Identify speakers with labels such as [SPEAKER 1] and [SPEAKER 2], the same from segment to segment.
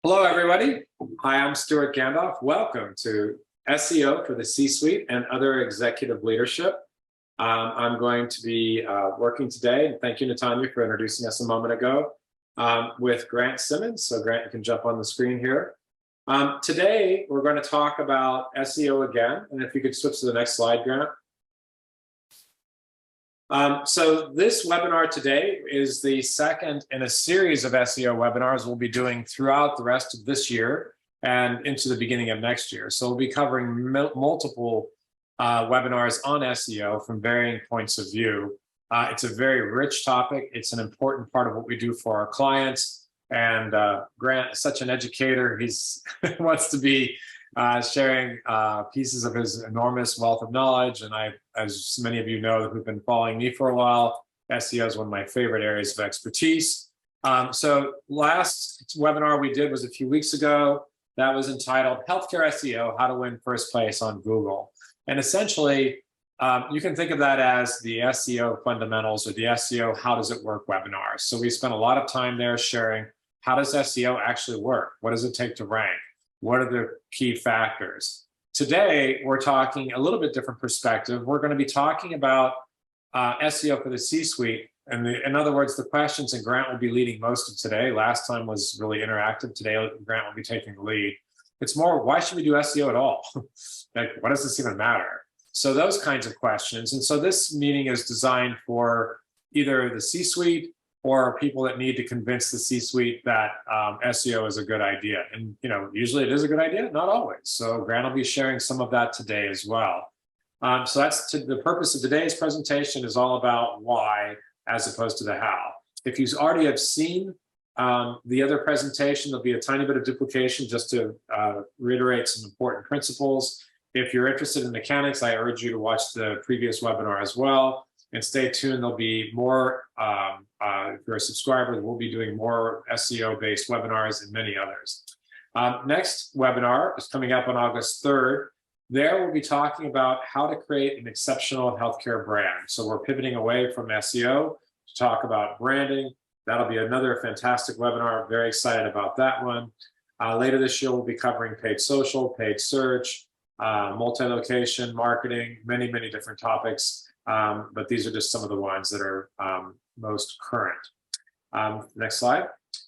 [SPEAKER 1] Hello, everybody. Hi, I'm Stewart Gandolf. Welcome to SEO for the C-suite and other executive leadership. I'm going to be working today, and thank you, Natanya, for introducing us a moment ago, with Grant Simmons. So Grant, you can jump on the screen here. Today, we're going to talk about SEO again, and if you could switch to the next slide, Grant. So this webinar today is the second in a series of SEO webinars we'll be doing throughout the rest of this year and into the beginning of next year. So we'll be covering multiple webinars on SEO from varying points of view. It's a very rich topic. It's an important part of what we do for our clients. And Grant is such an educator. He wants to be sharing pieces of his enormous wealth of knowledge. And as many of you know who've been following me for a while, SEO is one of my favorite areas of expertise. So last webinar we did was a few weeks ago. That was entitled Healthcare SEO, How to Win First Place on Google. And essentially, you can think of that as the SEO fundamentals or the SEO How Does It Work webinar. So we spent a lot of time there sharing how does SEO actually work? What does it take to rank? What are the key factors? Today, we're talking a little bit different perspective. We're going to be talking about SEO for the C-suite. And in other words, the questions, and Grant will be leading most of today. Last time was really interactive. Today, Grant will be taking the lead. It's more, why should we do SEO at all? Like, what does this even matter? So those kinds of questions. And so this meeting is designed for either the C-suite or people that need to convince the C-suite that SEO is a good idea. And usually it is a good idea, not always. So Grant will be sharing some of that today as well. So that's the purpose of today's presentation is all about why as opposed to the how. If you already have seen the other presentation, there'll be a tiny bit of duplication just to reiterate some important principles. If you're interested in mechanics, I urge you to watch the previous webinar as well. And stay tuned, there'll be more, if you're a subscriber, we'll be doing more SEO-based webinars and many others. Next webinar is coming up on August 3rd. There we'll be talking about how to create an exceptional healthcare brand. So we're pivoting away from SEO to talk about branding. That'll be another fantastic webinar. Very excited about that one. Later this year, we'll be covering paid social, paid search, multi-location marketing, many, many different topics. But these are just some of the ones that are most current. Next slide.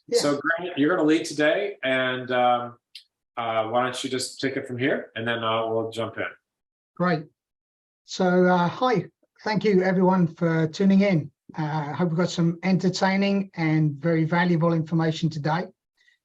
[SPEAKER 1] Yeah. So Grant, you're going to lead today, and why don't you just take it from here, and then we'll jump in.
[SPEAKER 2] Great. So hi, thank you everyone for tuning in. I hope we've got some entertaining and very valuable information today.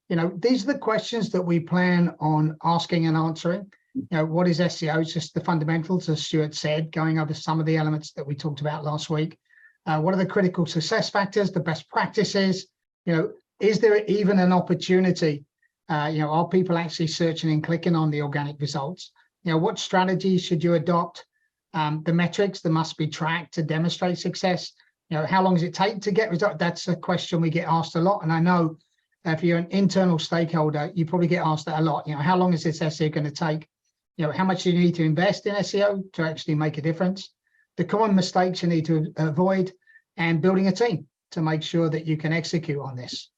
[SPEAKER 2] These are the questions that we plan on asking and answering. What is SEO? It's just the fundamentals, as Stewart said, going over some of the elements that we talked about last week. What are the critical success factors, the best practices? Is there even an opportunity? Are people actually searching and clicking on the organic results? What strategies should you adopt? The metrics that must be tracked to demonstrate success. How long does it take to get results? That's a question we get asked a lot. And I know if you're an internal stakeholder, you probably get asked that a lot. How long is this SEO going to take? How much do you need to invest in SEO to actually make a difference? The common mistakes you need to avoid, and building a team to make sure that you can execute on this.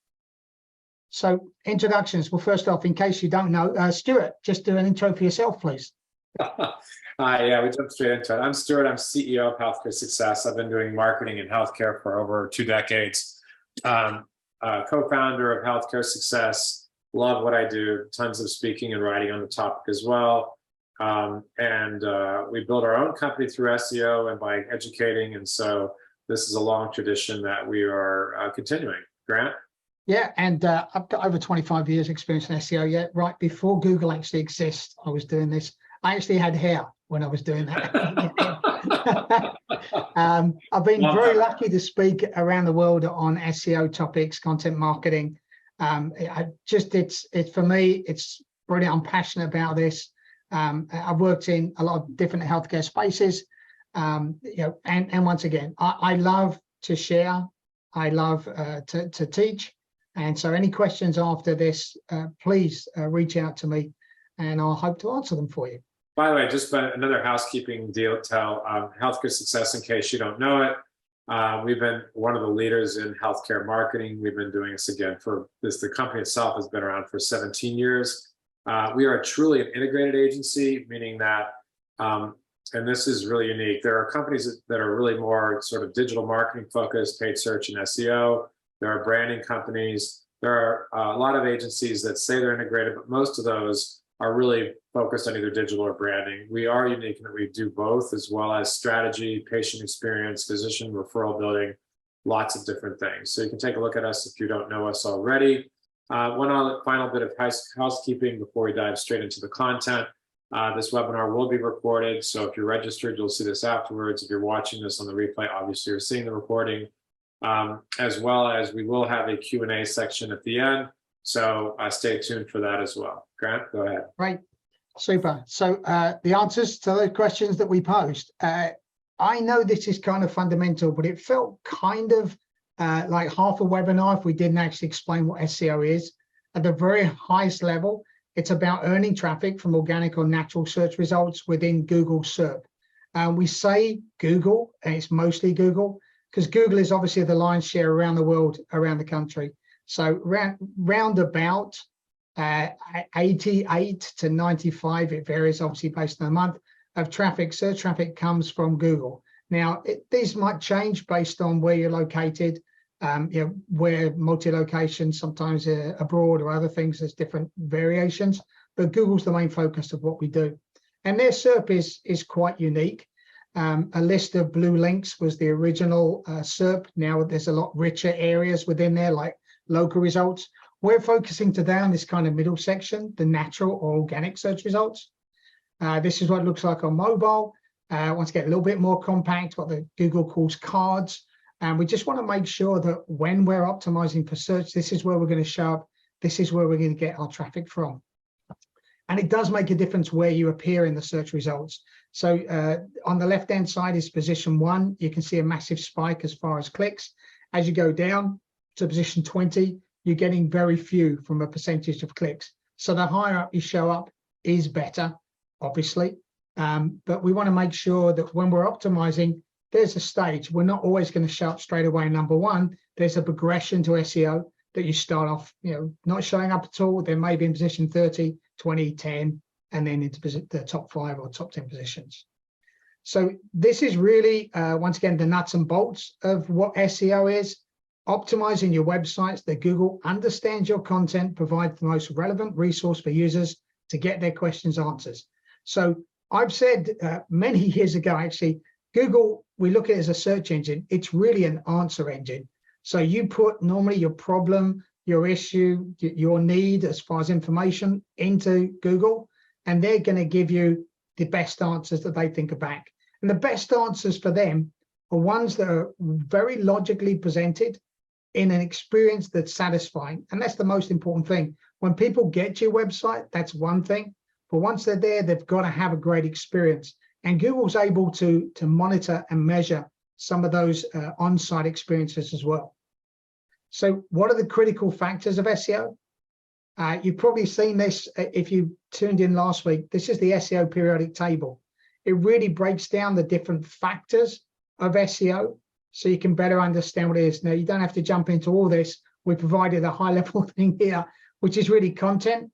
[SPEAKER 2] So introductions. Well, first off, in case you don't know, Stewart, just do an intro for yourself, please.
[SPEAKER 1] Yeah, we jumped straight into it. I'm Stewart. I'm CEO of Healthcare Success. I've been doing marketing in healthcare for over 2 decades. Co-founder of Healthcare Success. Love what I do. Tons of speaking and writing on the topic as well. We build our own company through SEO and by educating. And so this is a long tradition that we are continuing. Grant?
[SPEAKER 2] Yeah, and I've got over 25 years experience in SEO. Yeah, right before Google actually exists, I was doing this. I actually had hair when I was doing that. I've been very lucky to speak around the world on SEO topics, content marketing. It's for me, it's brilliant. I'm passionate about this. I've worked in a lot of different healthcare spaces, and once again, I love to share. I love to teach, and so any questions after this, please reach out to me, and I'll hope to answer them for you.
[SPEAKER 1] By the way, just another housekeeping deal. Healthcare Success, in case you don't know it, We've been one of the leaders in healthcare marketing. We've been doing this again for this. The company itself has been around for 17 years. We are truly an integrated agency, meaning that, and this is really unique. There are companies that are really more sort of digital marketing focused, paid search and SEO. There are branding companies. There are a lot of agencies that say they're integrated, but most of those are really focused on either digital or branding. We are unique in that we do both, as well as strategy, patient experience, physician referral building, lots of different things. So you can take a look at us if you don't know us already. One final bit of housekeeping before we dive straight into the content. This webinar will be recorded, so if you're registered, you'll see this afterwards. If you're watching this on the replay, obviously you're seeing the recording, as well as we will have a Q&A section at the end. So stay tuned for that as well. Grant, go ahead.
[SPEAKER 2] Right, super. So the answers to the questions that we posed. I know this is kind of fundamental, but it felt kind of like half a webinar if we didn't actually explain what SEO is. At the very highest level, it's about earning traffic from organic or natural search results within Google SERP. We say Google, and it's mostly Google, because Google is obviously the lion's share around the world, around the country. So round about 88 to 95, it varies obviously based on the month, of traffic, search traffic comes from Google. Now, these might change based on where you're located, where multi-location, sometimes abroad or other things, there's different variations, but Google's the main focus of what we do. And their SERP is quite unique. A list of blue links was the original SERP. Now there's a lot richer areas within there, like local results. We're focusing today on this kind of middle section, the natural or organic search results. This is what it looks like on mobile. Once again, a little bit more compact, what the Google calls cards. And we just want to make sure that when we're optimizing for search, this is where we're going to show up. This is where we're going to get our traffic from. And it does make a difference where you appear in the search results. So on the left-hand side is position 1. You can see a massive spike as far as clicks. As you go down to position 20, you're getting very few from a percentage of clicks. So the higher up you show up is better, obviously. But we want to make sure that when we're optimizing, there's a stage. We're not always going to show up straight away number 1. There's a progression to SEO that you start off, not showing up at all. Then maybe in position 30, 20, 10, and then into the top 5 or top 10 positions. So this is really, once again, the nuts and bolts of what SEO is. Optimizing your websites that Google understands your content, provides the most relevant resource for users to get their questions answered. So I've said many years ago, actually, Google, we look at it as a search engine. It's really an answer engine. So you put normally your problem, your issue, your need as far as information into Google, and they're going to give you the best answers that they think are back. And the best answers for them are ones that are very logically presented in an experience that's satisfying. And that's the most important thing. When people get to your website, that's one thing. But once they're there, they've got to have a great experience. And Google's able to monitor and measure some of those on-site experiences as well. So what are the critical factors of SEO? You've probably seen this if you tuned in last week. This is the SEO periodic table. It really breaks down the different factors of SEO so you can better understand what it is. Now, you don't have to jump into all this. We provided a high-level thing here, which is really content,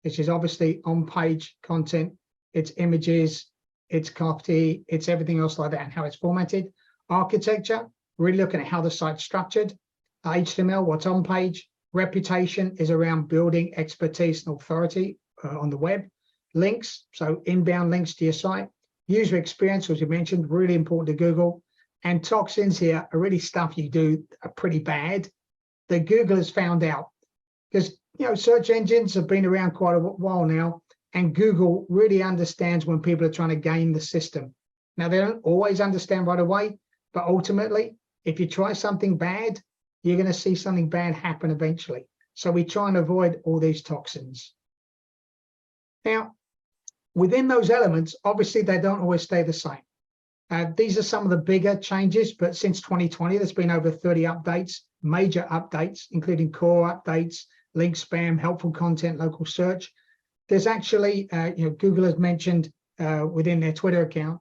[SPEAKER 2] which is obviously on-page content. It's images, it's copy, it's everything else like that, and how it's formatted. Architecture, really looking at how the site's structured. HTML, what's on page. Reputation is around building expertise and authority on the web. Links, so inbound links to your site. User experience, as you mentioned, really important to Google. And toxins here are really stuff you do are pretty bad that Google has found out. Because, search engines have been around quite a while now, and Google really understands when people are trying to game the system. Now, they don't always understand right away, but ultimately, if you try something bad, you're going to see something bad happen eventually. So we try and avoid all these toxins. Now, within those elements, obviously, they don't always stay the same. These are some of the bigger changes, but since 2020, there's been over 30 updates, major updates, including core updates, link spam, helpful content, local search. There's actually, Google has mentioned within their Twitter account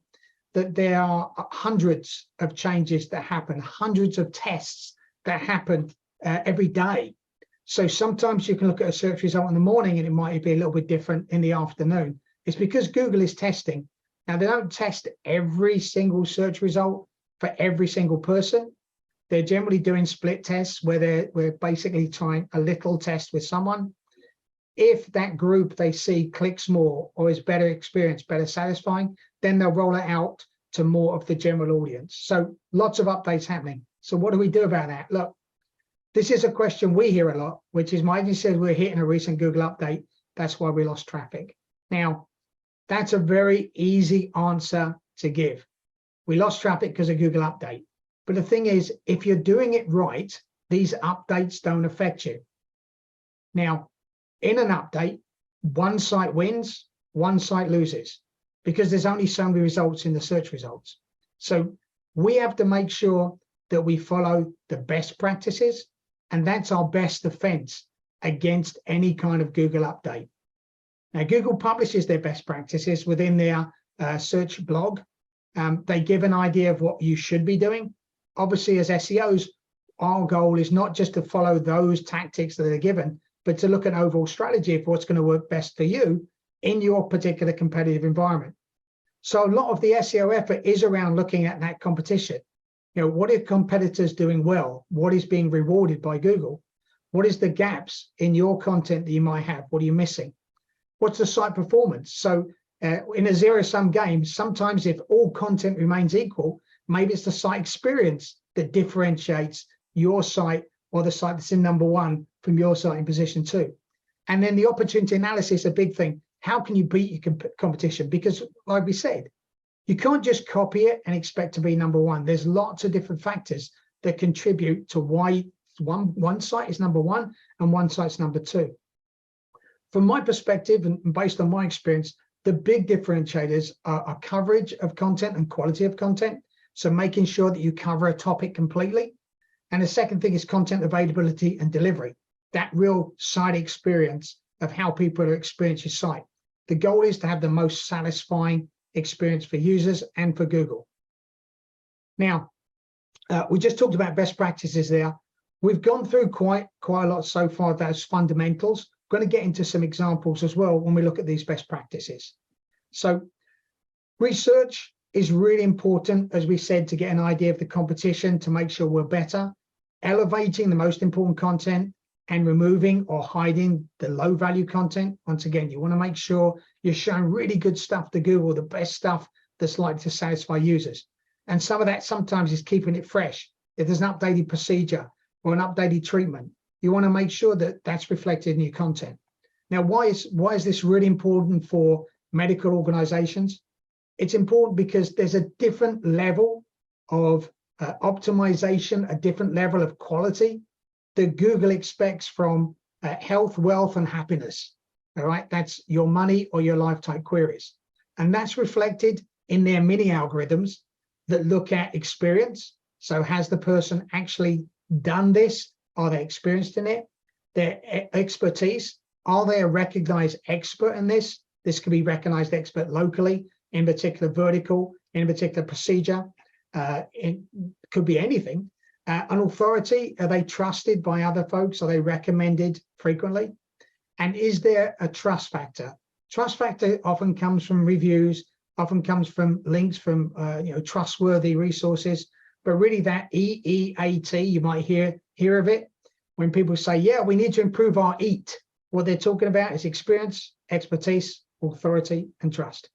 [SPEAKER 2] that there are hundreds of changes that happen, hundreds of tests that happen every day. So sometimes you can look at a search result in the morning and it might be a little bit different in the afternoon. It's because Google is testing. Now, they don't test every single search result for every single person. They're generally doing split tests where we're basically trying a little test with someone. If that group they see clicks more or is better experience, better satisfying, then they'll roll it out to more of the general audience. So lots of updates happening. So what do we do about that? Look, this is a question we hear a lot, which is my agency says we're hitting a recent Google update. That's why we lost traffic. Now, that's a very easy answer to give. We lost traffic because of Google update. But the thing is, if you're doing it right, these updates don't affect you. Now, in an update, one site wins, one site loses, because there's only so many results in the search results. So we have to make sure that we follow the best practices, and that's our best defense against any kind of Google update. Now, Google publishes their best practices within their search blog. They give an idea of what you should be doing. Obviously, as SEOs, our goal is not just to follow those tactics that are given, but to look at an overall strategy of what's going to work best for you in your particular competitive environment. So a lot of the SEO effort is around looking at that competition. You know, what are competitors doing well? What is being rewarded by Google? What is the gaps in your content that you might have? What are you missing? What's the site performance? So in a zero-sum game, sometimes if all content remains equal, maybe it's the site experience that differentiates your site or the site that's in number one from your site in position two. And then the opportunity analysis, a big thing. How can you beat your competition? Because like we said, you can't just copy it and expect to be number one. There's lots of different factors that contribute to why one site is number one and one site's number two. From my perspective, and based on my experience, the big differentiators are coverage of content and quality of content. So making sure that you cover a topic completely. And the second thing is content availability and delivery. That real site experience of how people experience your site. The goal is to have the most satisfying experience for users and for Google. Now, we just talked about best practices there. We've gone through quite a lot so far, those fundamentals. Going to get into some examples as well when we look at these best practices. So research is really important, as we said, to get an idea of the competition, to make sure we're better, elevating the most important content and removing or hiding the low value content. Once again, you want to make sure you're showing really good stuff to Google, the best stuff that's likely to satisfy users. And some of that sometimes is keeping it fresh. If there's an updated procedure or an updated treatment, you want to make sure that that's reflected in your content. Now, why is this really important for medical organizations? It's important because there's a different level of optimization, a different level of quality that Google expects from health, wealth, and happiness. All right, that's your money or your life type queries. And that's reflected in their mini algorithms that look at experience. So has the person actually done this? Are they experienced in it? Their expertise. Are they a recognized expert in this? This could be recognized expert locally, in particular vertical, in a particular procedure. It could be anything. An authority, are they trusted by other folks? Are they recommended frequently? And is there a trust factor? Trust factor often comes from reviews, often comes from links from trustworthy resources. But really that EEAT, you might hear of it when people say, yeah, we need to improve our EAT. What they're talking about is experience, expertise, authority, and trust.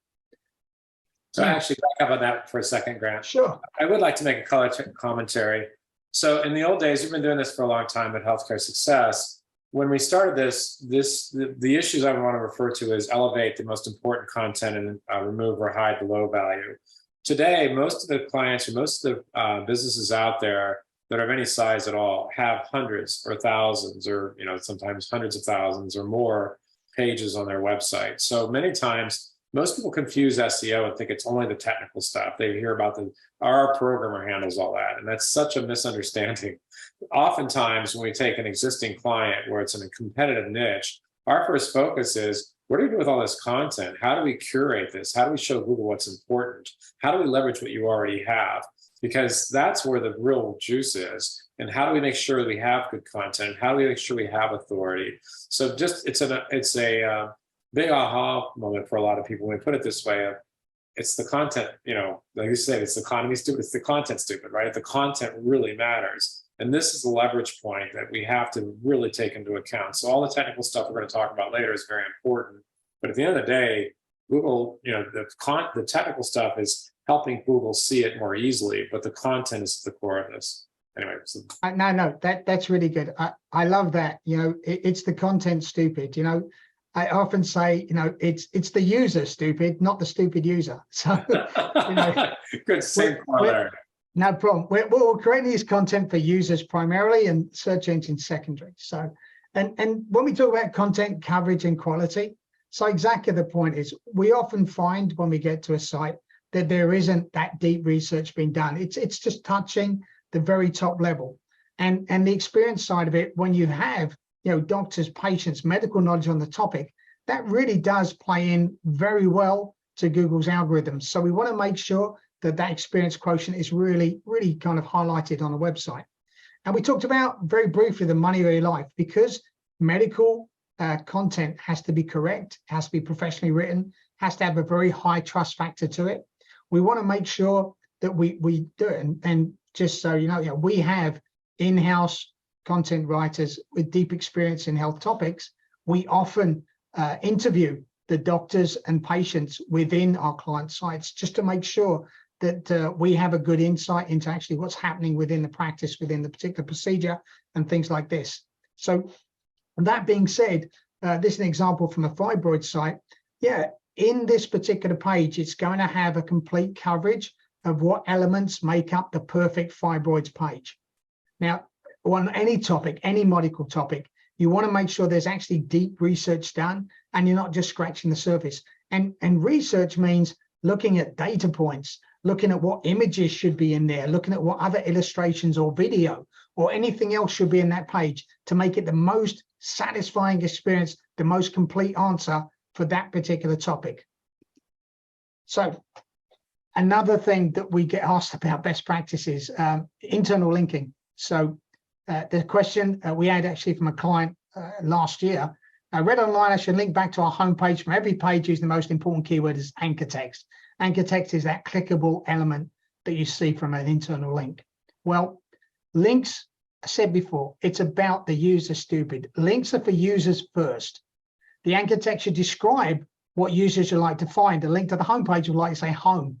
[SPEAKER 1] So actually, back up on that for a second, Grant.
[SPEAKER 2] Sure.
[SPEAKER 1] I would like to make a color commentary. So in the old days, we've been doing this for a long time at Healthcare Success. When we started the issues I want to refer to is elevate the most important content and remove or hide the low value. Today, most of the clients or most of the businesses out there that are of any size at all have hundreds or thousands or sometimes hundreds of thousands or more pages on their website. So many times, most people confuse SEO and think it's only the technical stuff. They hear about our programmer handles all that. And that's such a misunderstanding. Oftentimes, when we take an existing client where it's in a competitive niche, our first focus is, what do we do with all this content? How do we curate this? How do we show Google what's important? How do we leverage what you already have? Because that's where the real juice is. And how do we make sure we have good content? How do we make sure we have authority? So just it's a big aha moment for a lot of people when we put it this way. It's the content, like you said, it's the economy stupid, it's the content stupid, right? The content really matters. And this is the leverage point that we have to really take into account. So all the technical stuff we're going to talk about later is very important. But at the end of the day, Google, the technical stuff is helping Google see it more easily, but the content is at the core of this. Anyway. So.
[SPEAKER 2] No, that's really good. I love that. It's the content stupid. I often say, it's the user stupid, not the stupid user. So,
[SPEAKER 1] good, same corollary.
[SPEAKER 2] No problem. We're creating this content for users primarily and search engines secondary. So, and when we talk about content coverage and quality, so exactly the point is, we often find when we get to a site that there isn't that deep research being done. It's just touching the very top level, and the experience side of it. When you have doctors, patients, medical knowledge on the topic, that really does play in very well to Google's algorithms. So we want to make sure that experience quotient is really, really kind of highlighted on the website. And we talked about very briefly the money of your life, because medical content has to be correct, has to be professionally written, has to have a very high trust factor to it. We want to make sure that we do it. And just so you know, we have in-house content writers with deep experience in health topics. We often interview the doctors and patients within our client sites just to make sure that we have a good insight into actually what's happening within the practice, within the particular procedure and things like this. So that being said, this is an example from a fibroid site. Yeah, in this particular page, it's going to have a complete coverage of what elements make up the perfect fibroids page. Now, on any topic, any medical topic, you want to make sure there's actually deep research done and you're not just scratching the surface. And research means looking at data points, looking at what images should be in there, looking at what other illustrations or video or anything else should be in that page to make it the most satisfying experience, the most complete answer for that particular topic. So another thing that we get asked about best practices, internal linking. So the question we had actually from a client last year, I read online I should link back to our homepage from every page using the most important keyword is anchor text. Anchor text is that clickable element that you see from an internal link. Well, links, I said before, it's about the user stupid. Links are for users first. The anchor text should describe what users would like to find. The link to the homepage would like to say home.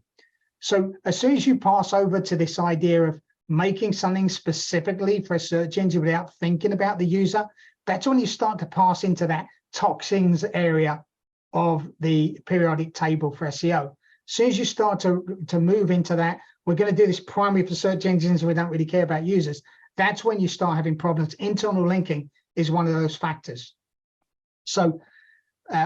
[SPEAKER 2] So as soon as you pass over to this idea of making something specifically for a search engine without thinking about the user, that's when you start to pass into that toxins area of the periodic table for SEO. As soon as you start to move into that, we're going to do this primarily for search engines, we don't really care about users. That's when you start having problems. Internal linking is one of those factors. So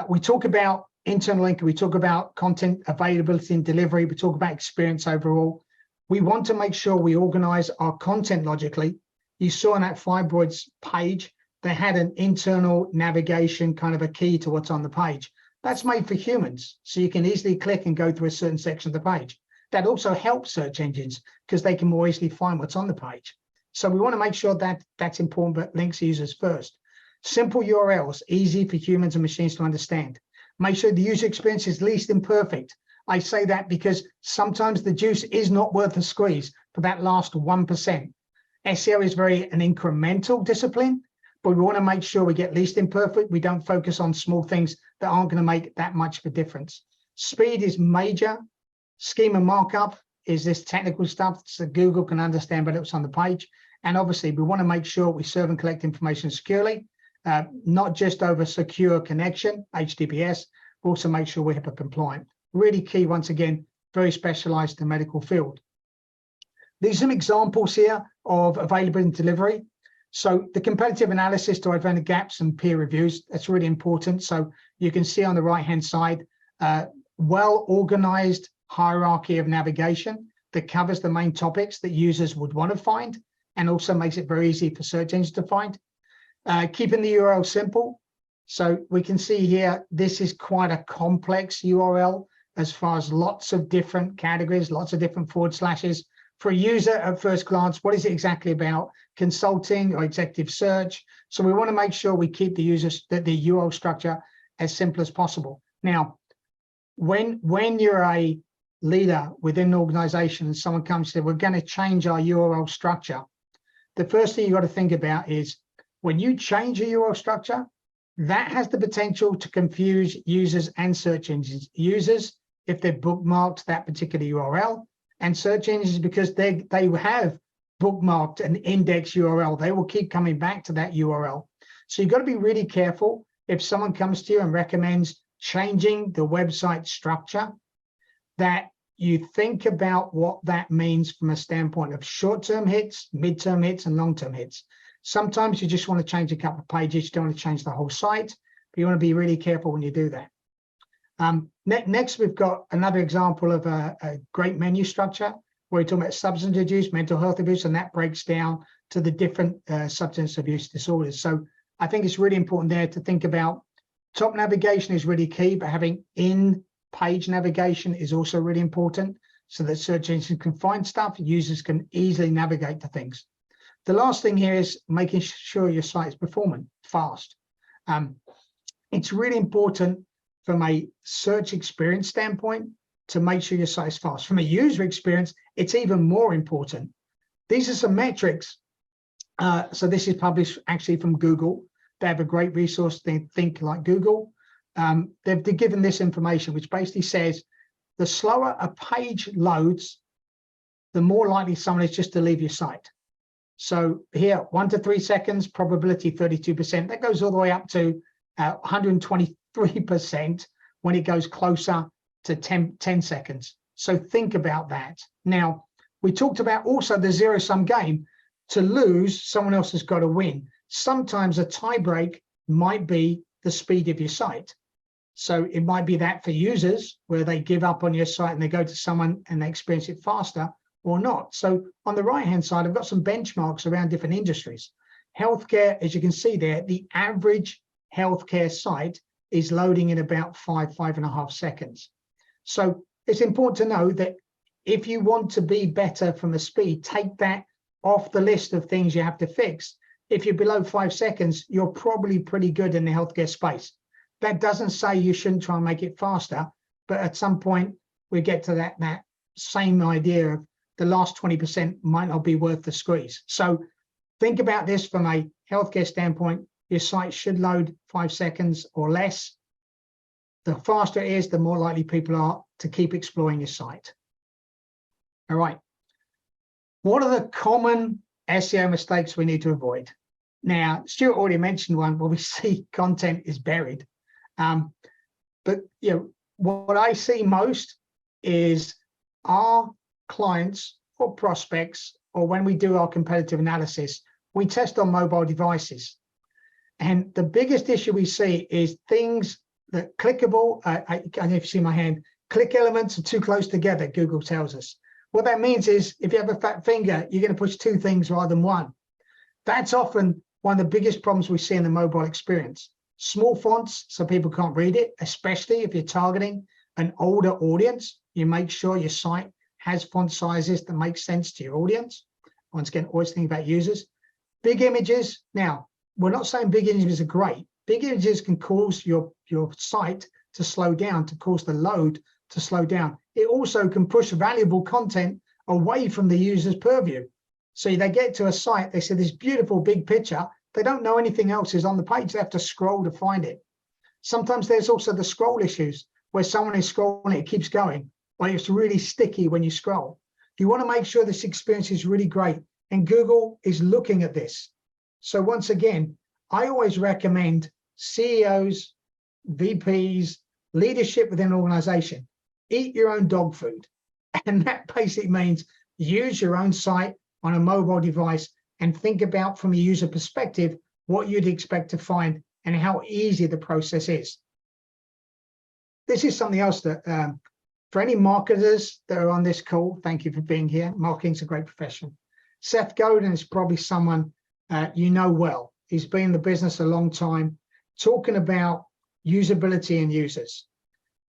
[SPEAKER 2] we talk about internal linking, we talk about content availability and delivery, we talk about experience overall. We want to make sure we organize our content logically. You saw on that fibroids page, they had an internal navigation kind of a key to what's on the page. That's made for humans, so you can easily click and go through a certain section of the page. That also helps search engines because they can more easily find what's on the page. So we want to make sure that that's important, but links users first. Simple URLs, easy for humans and machines to understand. Make sure the user experience is least imperfect. I say that because sometimes the juice is not worth the squeeze for that last 1%. SEO is very an incremental discipline, but we want to make sure we get least imperfect. We don't focus on small things that aren't going to make that much of a difference. Speed is major. Schema markup is this technical stuff so Google can understand better what's on the page. And obviously, we want to make sure we serve and collect information securely, not just over secure connection, HTTPS, but also make sure we're HIPAA compliant. Really key, once again, very specialized in the medical field. These are some examples here of availability and delivery. So the competitive analysis to identify gaps and peer reviews, that's really important. So you can see on the right-hand side, well-organized hierarchy of navigation that covers the main topics that users would want to find and also makes it very easy for search engines to find. Keeping the URL simple. So we can see here, this is quite a complex URL as far as lots of different categories, lots of different forward slashes. For a user at first glance, what is it exactly about? Consulting or executive search. So we want to make sure we keep the URL structure as simple as possible. Now, when you're a leader within an organization and someone comes and says, we're going to change our URL structure, the first thing you got to think about is when you change your URL structure, that has the potential to confuse users and search engines. Users, if they've bookmarked that particular URL, and search engines because they have bookmarked an index URL. They will keep coming back to that URL. So you've got to be really careful if someone comes to you and recommends changing the website structure, that you think about what that means from a standpoint of short-term hits, mid-term hits, and long-term hits. Sometimes you just want to change a couple of pages. You don't want to change the whole site, but you want to be really careful when you do that. Next, we've got another example of a great menu structure where we're talking about substance abuse, mental health abuse, and that breaks down to the different substance abuse disorders. So I think it's really important there to think about top navigation is really key, but having in-page navigation is also really important so that search engines can find stuff, users can easily navigate to things. The last thing here is making sure your site is performant, fast. It's really important from a search experience standpoint to make sure your site is fast. From a user experience, it's even more important. These are some metrics. So this is published actually from Google. They have a great resource, they think like Google. They've given this information, which basically says the slower a page loads, the more likely someone is just to leave your site. So here, 1 to 3 seconds, probability 32%. That goes all the way up to 123% when it goes closer to 10 seconds. So think about that. Now, we talked about also the zero-sum game. To lose, someone else has got to win. Sometimes a tie break might be the speed of your site. So it might be that for users where they give up on your site and they go to someone and they experience it faster or not. So on the right-hand side, I've got some benchmarks around different industries. Healthcare, as you can see there, the average healthcare site is loading in about 5.5 seconds. So it's important to know that if you want to be better from the speed, take that off the list of things you have to fix. If you're below 5 seconds, you're probably pretty good in the healthcare space. That doesn't say you shouldn't try and make it faster, but at some point we get to that same idea of the last 20% might not be worth the squeeze. So think about this from a healthcare standpoint. Your site should load 5 seconds or less. The faster it is, the more likely people are to keep exploring your site. All right. What are the common SEO mistakes we need to avoid? Now, Stewart already mentioned one where we see content is buried. But you know, what I see most is our clients or prospects, or when we do our competitive analysis, we test on mobile devices. And the biggest issue we see is things that clickable, I don't know if you see my hand, click elements are too close together, Google tells us. What that means is if you have a fat finger, you're going to push 2 things rather than 1. That's often one of the biggest problems we see in the mobile experience. Small fonts, so people can't read it, especially if you're targeting an older audience. You make sure your site has font sizes that make sense to your audience. Once again, always think about users. Big images. Now, we're not saying big images are great. Big images can cause your site to slow down, to cause the load to slow down. It also can push valuable content away from the user's purview. So they get to a site, they see this beautiful big picture, they don't know anything else is on the page, they have to scroll to find it. Sometimes there's also the scroll issues where someone is scrolling, it keeps going, or it's really sticky when you scroll. You want to make sure this experience is really great, and Google is looking at this. So once again, I always recommend CEOs, VPs, leadership within an organization, eat your own dog food. And that basically means use your own site on a mobile device and think about from a user perspective what you'd expect to find and how easy the process is. This is something else that for any marketers that are on this call, thank you for being here. Marketing's a great profession. Seth Godin is probably someone you know well. He's been in the business a long time. talking about usability and users.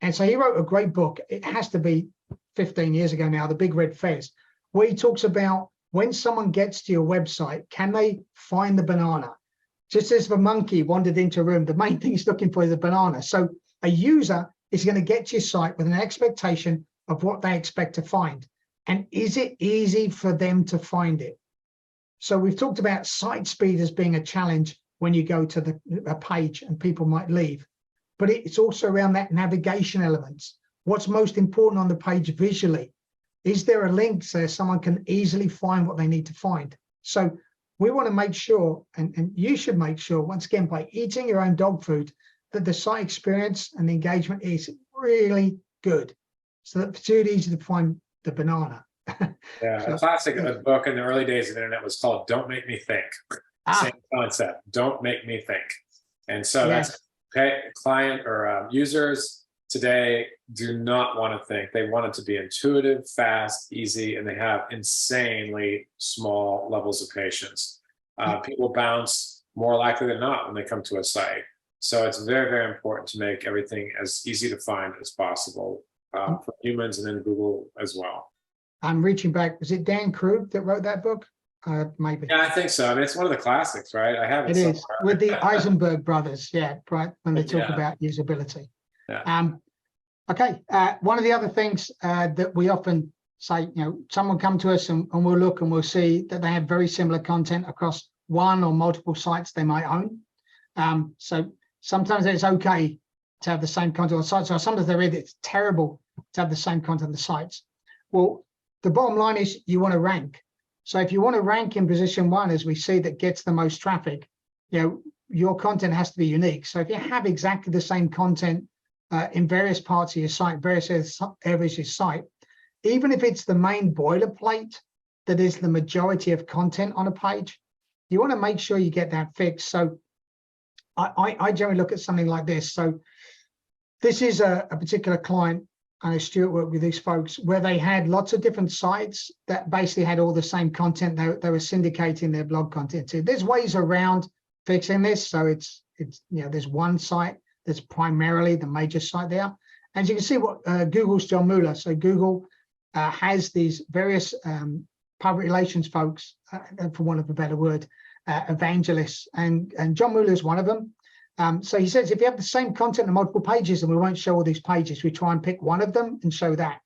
[SPEAKER 2] And so he wrote a great book. It has to be 15 years ago now, The Big Red Fez, where he talks about when someone gets to your website, can they find the banana? Just as the monkey wandered into a room, the main thing he's looking for is a banana. So a user is going to get to your site with an expectation of what they expect to find. And is it easy for them to find it? So we've talked about site speed as being a challenge when you go to a page and people might leave. But it's also around that navigation elements. What's most important on the page visually? Is there a link so someone can easily find what they need to find? So we want to make sure, and you should make sure, once again, by eating your own dog food, that the site experience and the engagement is really good. So that it's really easy to find the banana.
[SPEAKER 1] Yeah,
[SPEAKER 2] So,
[SPEAKER 1] a classic book in the early days of the internet was called Don't Make Me Think. Same concept, don't make me think. And so
[SPEAKER 2] yes.
[SPEAKER 1] that's client or users today do not want to think. They want it to be intuitive, fast, easy, and they have insanely small levels of patience. People bounce more likely than not when they come to a site. So it's very, very important to make everything as easy to find as possible for humans and then Google as well.
[SPEAKER 2] I'm reaching back. Was it Dan Krug that wrote that book? Maybe.
[SPEAKER 1] Yeah, I think so. I mean, it's one of the classics, right? I have it
[SPEAKER 2] It is
[SPEAKER 1] somewhere.
[SPEAKER 2] with the Eisenberg brothers. Yeah, right. When they talk
[SPEAKER 1] Yeah.
[SPEAKER 2] about usability.
[SPEAKER 1] Yeah.
[SPEAKER 2] Okay. One of the other things that we often say, someone come to us and we'll look and we'll see that they have very similar content across one or multiple sites they might own. So sometimes it's okay to have the same content on sites. So sometimes it's terrible to have the same content on the sites. Well, the bottom line is you want to rank. So if you want to rank in position one, as we see, that gets the most traffic, your content has to be unique. So if you have exactly the same content in various parts of your site, various areas of your site, even if it's the main boilerplate that is the majority of content on a page, you want to make sure you get that fixed. So I generally look at something like this. So this is a particular client. I know Stewart worked with these folks where they had lots of different sites that basically had all the same content. They were syndicating their blog content to. There's ways around fixing this. So it's there's one site that's primarily the major site there. And you can see what Google's John Mueller. So Google has these various public relations folks, for want of a better word, evangelists, and John Mueller is one of them. So he says, if you have the same content on multiple pages, and we won't show all these pages, we try and pick one of them and show that.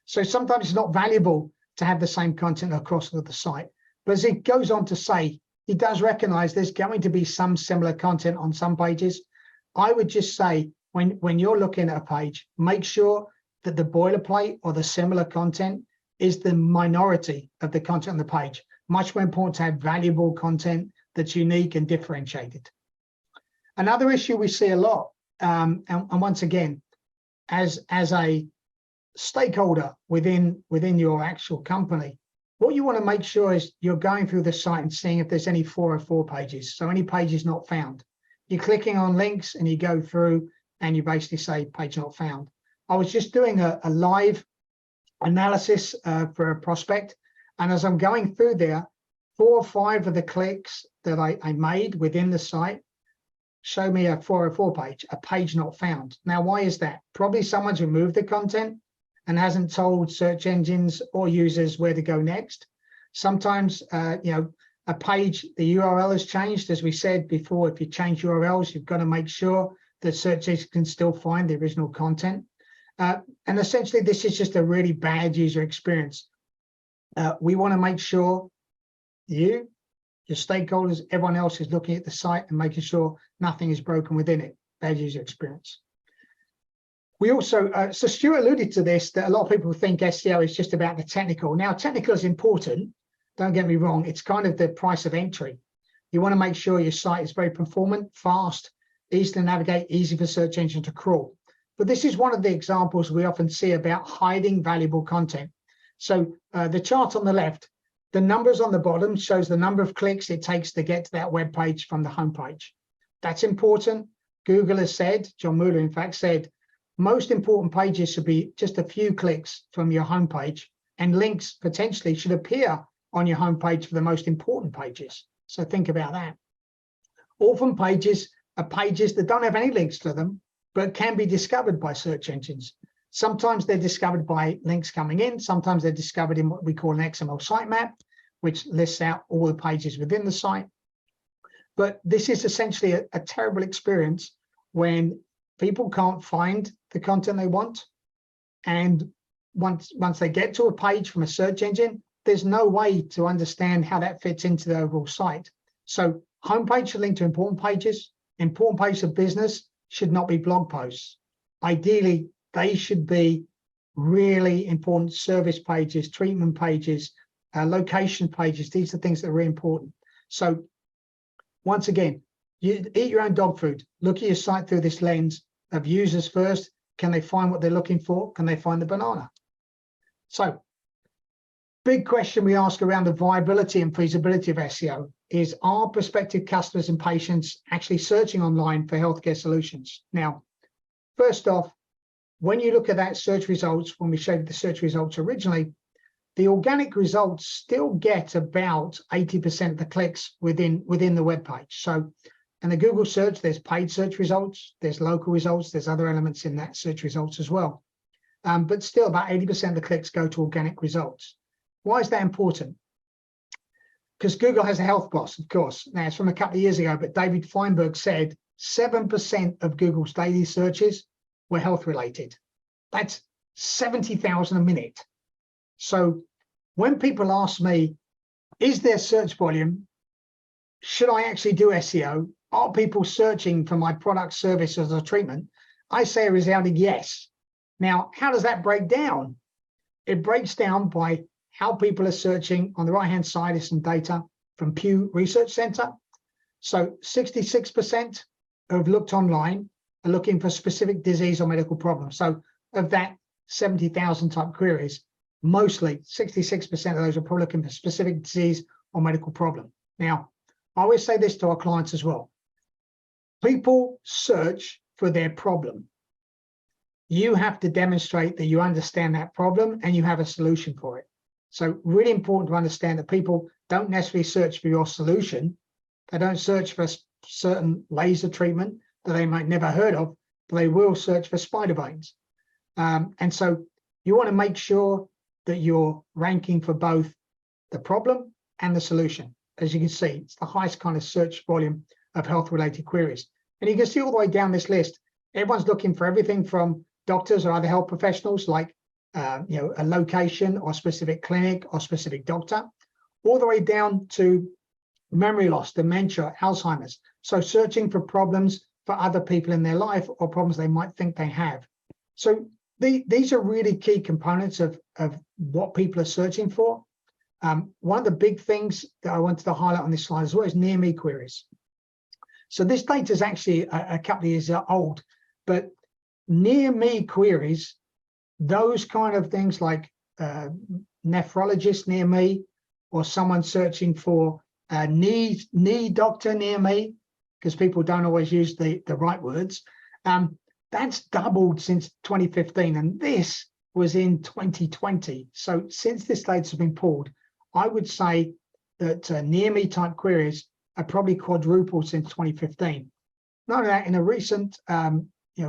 [SPEAKER 2] So sometimes it's not valuable to have the same content across the site. But as he goes on to say, he does recognize there's going to be some similar content on some pages. I would just say, when you're looking at a page, make sure that the boilerplate or the similar content is the minority of the content on the page. Much more important to have valuable content that's unique and differentiated. Another issue we see a lot, and once again, as a stakeholder within your actual company, what you want to make sure is you're going through the site and seeing if there's any 404 pages. So any pages not found. You're clicking on links and you go through and you basically say page not found. I was just doing a live analysis for a prospect, and as I'm going through there, 4 or 5 of the clicks that I made within the site show me a 404 page, a page not found. Now, why is that? Probably someone's removed the content and hasn't told search engines or users where to go next. Sometimes, a page, the URL has changed. As we said before, if you change URLs, you've got to make sure that search engines can still find the original content. And essentially, this is just a really bad user experience. We want to make sure your stakeholders, everyone else is looking at the site and making sure nothing is broken within it. Bad user experience. We also, so Stuart alluded to this, that a lot of people think SEO is just about the technical. Now, technical is important. Don't get me wrong. It's kind of the price of entry. You want to make sure your site is very performant, fast, easy to navigate, easy for search engine to crawl. But this is one of the examples we often see about hiding valuable content. So the chart on the left, the numbers on the bottom shows the number of clicks it takes to get to that web page from the home page. That's important. Google has said, John Mueller in fact said, most important pages should be just a few clicks from your home page, and links potentially should appear on your home page for the most important pages. So think about that. Orphan pages are pages that don't have any links to them, but can be discovered by search engines. Sometimes they're discovered by links coming in. Sometimes they're discovered in what we call an XML sitemap, which lists out all the pages within the site. But this is essentially a terrible experience when people can't find the content they want. And once they get to a page from a search engine, there's no way to understand how that fits into the overall site. So homepage should link to important pages. Important pages of business should not be blog posts. Ideally, they should be really important service pages, treatment pages, location pages. These are things that are really important. So once again, you eat your own dog food. Look at your site through this lens of users first. Can they find what they're looking for? Can they find the banana? So big question we ask around the viability and feasibility of SEO is, are prospective customers and patients actually searching online for healthcare solutions? Now, first off, when you look at that search results, when we showed the search results originally, the organic results still get about 80% of the clicks within the web page. So in the Google search, there's paid search results, there's local results, there's other elements in that search results as well. But still about 80% of the clicks go to organic results. Why is that important? Because Google has a health boss, of course. Now, it's from a couple of years ago, but David Feinberg said 7% of Google's daily searches were health related. That's 70,000 a minute. So when people ask me, is there search volume? Should I actually do SEO? Are people searching for my product, services, or treatment? I say a resounding yes. Now, how does that break down? It breaks down by how people are searching. On the right-hand side is some data from Pew Research Center. So 66% who've looked online are looking for specific disease or medical problems. So of that 70,000 type queries, mostly 66% of those are probably looking for specific disease or medical problem. Now, I always say this to our clients as well. People search for their problem. You have to demonstrate that you understand that problem and you have a solution for it. So really important to understand that people don't necessarily search for your solution. They don't search for a certain laser treatment that they might never heard of, but they will search for spider veins. And so you want to make sure that you're ranking for both the problem and the solution. As you can see, it's the highest kind of search volume of health-related queries. And you can see all the way down this list, everyone's looking for everything from doctors or other health professionals, like a location or specific clinic or specific doctor, all the way down to memory loss, dementia, Alzheimer's. So searching for problems for other people in their life or problems they might think they have. So these are really key components of what people are searching for. One of the big things that I wanted to highlight on this slide as well is near me queries. So this data is actually a couple of years old, but near me queries, those kind of things like nephrologist near me, or someone searching for a knee doctor near me, because people don't always use the right words. That's doubled since 2015, and this was in 2020. So since this data has been pulled, I would say that near me type queries are probably quadrupled since 2015. Not only that, in a recent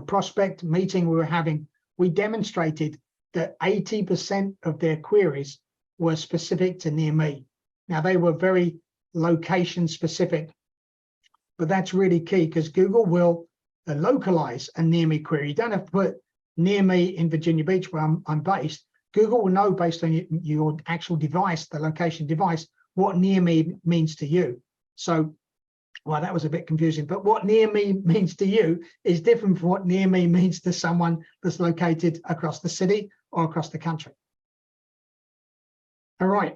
[SPEAKER 2] prospect meeting we were having, we demonstrated that 80% of their queries were specific to near me. Now, they were very location specific, but that's really key because Google will localize a near me query. You don't have to put near me in Virginia Beach where I'm based. Google will know based on your actual device, the location device, what near me means to you. So, well, that was a bit confusing, but what near me means to you is different from what near me means to someone that's located across the city or across the country. All right,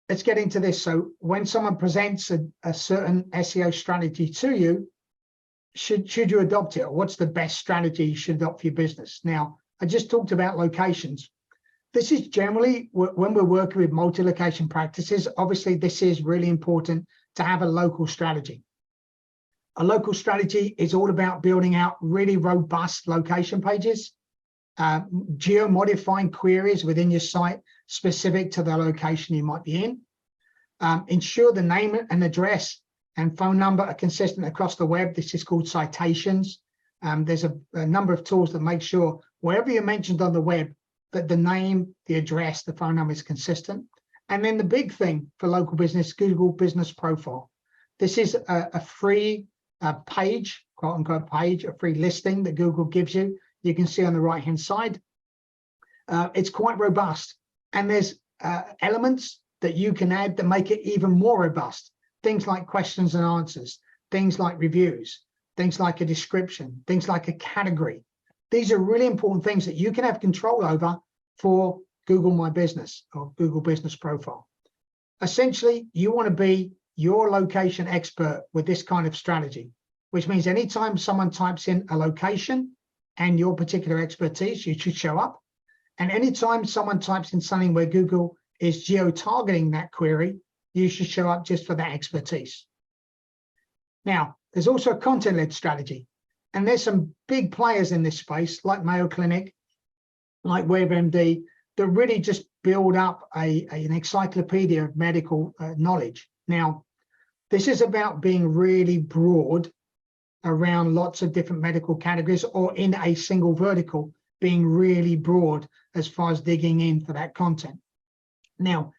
[SPEAKER 2] let's get into this. So when someone presents a certain SEO strategy to you, should you adopt it? Or what's the best strategy you should adopt for your business? Now, I just talked about locations. This is generally when we're working with multi-location practices. Obviously, this is really important to have a local strategy. A local strategy is all about building out really robust location pages, geo-modifying queries within your site specific to the location you might be in. Ensure the name and address and phone number are consistent across the web. This is called citations. There's a number of tools that make sure wherever you're mentioned on the web, that the name, the address, the phone number is consistent. And then the big thing for local business, Google Business Profile. This is a free page, quote unquote page, a free listing that Google gives you. You can see on the right-hand side. It's quite robust. And there's elements that you can add that make it even more robust. Things like questions and answers, things like reviews, things like a description, things like a category. These are really important things that you can have control over for Google My Business or Google Business Profile. Essentially, you want to be your location expert with this kind of strategy, which means anytime someone types in a location and your particular expertise, you should show up. And anytime someone types in something where Google is geo-targeting that query, you should show up just for that expertise. Now, there's also a content-led strategy. And there's some big players in this space, like Mayo Clinic, like WebMD, that really just build up an encyclopedia of medical knowledge. Now, this is about being really broad around lots of different medical categories, or in a single vertical, being really broad as far as digging in for that content. Now,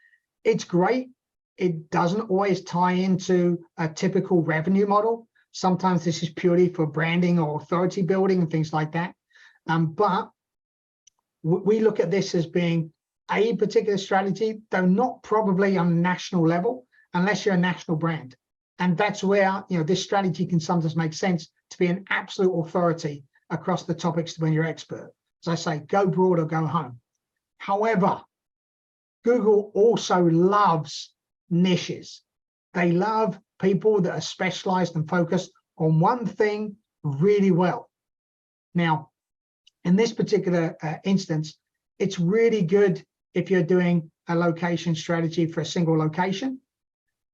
[SPEAKER 2] it's great. It doesn't always tie into a typical revenue model. Sometimes this is purely for branding or authority building and things like that. But we look at this as being a particular strategy, though not probably on a national level, unless you're a national brand. And that's where, you know, this strategy can sometimes make sense to be an absolute authority across the topics when you're expert. As I say, go broad or go home. However, Google also loves niches. They love people that are specialized and focused on one thing really well. Now, in this particular instance, it's really good if you're doing a location strategy for a single location.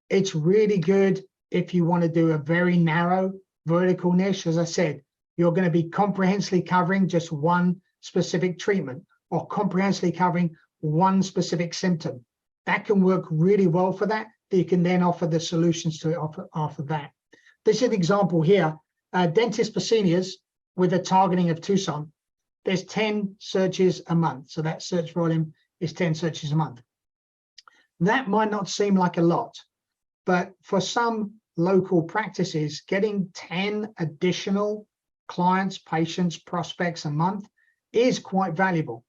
[SPEAKER 2] It's really good if you want to do a very narrow vertical niche. As I said, you're going to be comprehensively covering just one specific treatment or comprehensively covering one specific symptom. That can work really well for that. You can then offer the solutions to it off of that. This is an example here. Dentist for seniors with a targeting of Tucson. There's 10 searches a month. So that search volume is 10 searches a month. That might not seem like a lot, but for some local practices, getting 10 additional clients, patients, prospects a month is quite valuable.